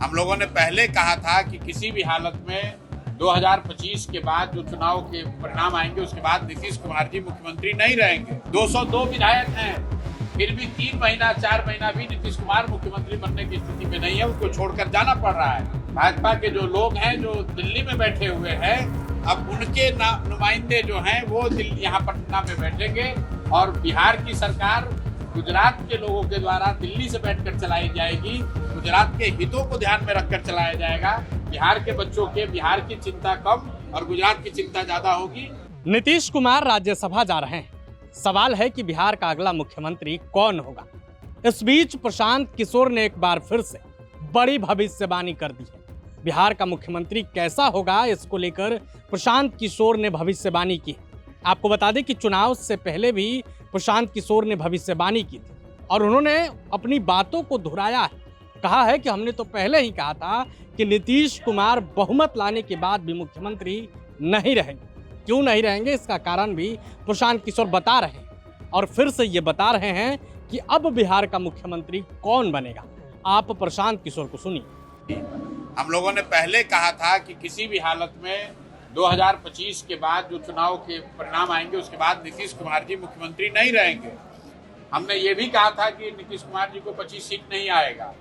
हम लोगों ने पहले कहा था कि किसी भी हालत में 2025 के बाद जो चुनाव के परिणाम आएंगे उसके बाद नीतीश कुमार जी मुख्यमंत्री नहीं रहेंगे। 202 विधायक हैं, फिर भी 3 महीना 4 महीना भी नीतीश कुमार मुख्यमंत्री बनने की स्थिति में नहीं है, उनको छोड़कर जाना पड़ रहा है। भाजपा के जो लोग हैं जो दिल्ली में बैठे हुए हैं, अब उनके नुमाइंदे जो हैं वो यहाँ पटना में बैठेंगे और बिहार की सरकार गुजरात के लोगों के द्वारा दिल्ली से बैठकर चलाई जाएगी। गुजरात के हितों को ध्यान में रखकर चलाया जाएगा। बिहार के बच्चों के बिहार की चिंता कम और गुजरात की चिंता ज्यादा होगी। नीतीश कुमार राज्यसभा जा रहे हैं। सवाल है कि बिहार का अगला मुख्यमंत्री कौन होगा। इस बीच प्रशांत किशोर ने एक बार फिर से बड़ी भविष्यवाणी कर दी है। बिहार का मुख्यमंत्री कैसा होगा, इसको लेकर प्रशांत किशोर ने भविष्यवाणी की। आपको बता दें कि चुनाव से पहले भी प्रशांत किशोर ने भविष्यवाणी की थी और उन्होंने अपनी बातों को दोहराया है। कहा है कि हमने तो पहले ही कहा था कि नीतीश कुमार बहुमत लाने के बाद भी मुख्यमंत्री नहीं रहेंगे। क्यों नहीं रहेंगे, इसका कारण भी प्रशांत किशोर बता रहे हैं और फिर से ये बता रहे हैं कि अब बिहार का मुख्यमंत्री कौन बनेगा। आप प्रशांत किशोर को सुनिए। हम लोगों ने पहले कहा था कि किसी भी हालत में 2025 के बाद जो चुनाव के परिणाम आएंगे उसके बाद नीतीश कुमार जी मुख्यमंत्री नहीं रहेंगे। हमने ये भी कहा था कि नीतीश कुमार जी को 25 सीट नहीं आएगा,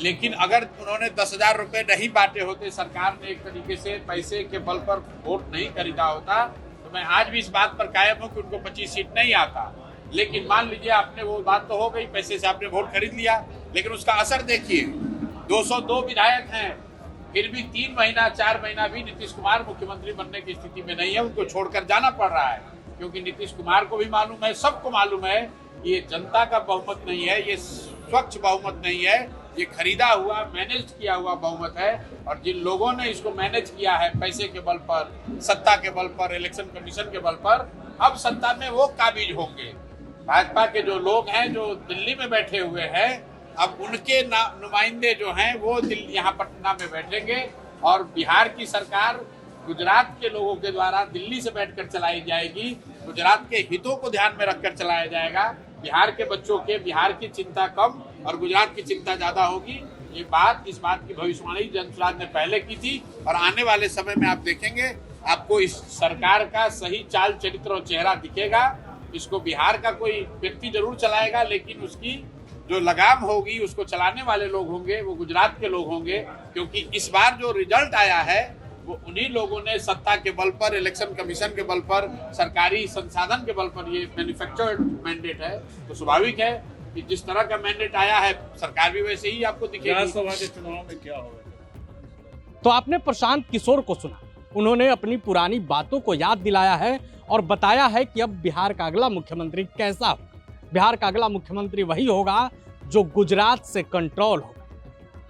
लेकिन अगर उन्होंने 10,000 रुपये नहीं बांटे होते, सरकार ने एक तरीके से पैसे के बल पर वोट नहीं खरीदा होता, तो मैं आज भी इस बात पर कायम हूँ कि उनको 25 सीट नहीं आता। लेकिन मान लीजिए आपने वो बात तो हो गई, पैसे से आपने वोट खरीद लिया, लेकिन उसका असर देखिए। 202 विधायक हैं, फिर भी 3 महीना 4 महीना भी नीतीश कुमार मुख्यमंत्री बनने की स्थिति में नहीं है, उनको छोड़कर जाना पड़ रहा है। क्योंकि नीतीश कुमार को भी मालूम है, सबको मालूम है, ये जनता का बहुमत नहीं है, ये स्वच्छ बहुमत नहीं है, ये खरीदा हुआ मैनेज किया हुआ बहुमत है। और जिन लोगों ने इसको मैनेज किया है पैसे के बल पर, सत्ता के बल पर, इलेक्शन कमीशन के बल पर, अब सत्ता में वो काबिज होंगे। भाजपा के जो लोग हैं जो दिल्ली में बैठे हुए हैं, अब उनके नुमाइंदे जो हैं वो यहाँ पटना में बैठेंगे और बिहार की सरकार गुजरात के लोगों के द्वारा दिल्ली से बैठकर चलाई जाएगी। गुजरात के हितों को ध्यान में रखकर चलाया जाएगा। बिहार के बच्चों के बिहार की चिंता कम और गुजरात की चिंता ज्यादा होगी। इस बात की भविष्यवाणी जनसुराज ने पहले की थी और आने वाले समय में आप देखेंगे आपको इस सरकार का सही चाल चरित्र और चेहरा दिखेगा। इसको बिहार का कोई व्यक्ति जरूर चलाएगा, लेकिन उसकी जो लगाम होगी उसको चलाने वाले लोग होंगे वो गुजरात के लोग होंगे। क्योंकि इस बार जो रिजल्ट आया है वो उन्हीं लोगों ने सत्ता के बल पर, इलेक्शन कमीशन के बल पर, सरकारी संसाधन के बल पर, ये मैन्युफैक्चर्ड मैंडेट है, तो स्वाभाविक है कि जिस तरह का मैंडेट आया है सरकार भी वैसे ही आपको दिखेगी। विधानसभा के चुनाव में क्या होगा? तो आपने प्रशांत किशोर को सुना, उन्होंने अपनी पुरानी बातों को याद दिलाया है और बताया है कि अब बिहार का अगला मुख्यमंत्री कैसा होगा। बिहार का अगला मुख्यमंत्री वही होगा जो गुजरात से कंट्रोल होगा।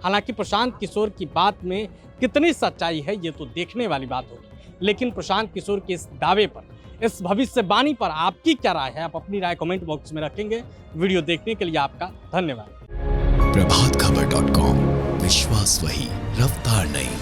हालांकि प्रशांत किशोर की बात में कितनी सच्चाई है ये तो देखने वाली बात होगी, लेकिन प्रशांत किशोर के इस दावे पर, इस भविष्यवाणी पर आपकी क्या राय है? आप अपनी राय कमेंट बॉक्स में रखेंगे। वीडियो देखने के लिए आपका धन्यवाद। प्रभातखबर.com, विश्वास वही, रफ्तार नहीं।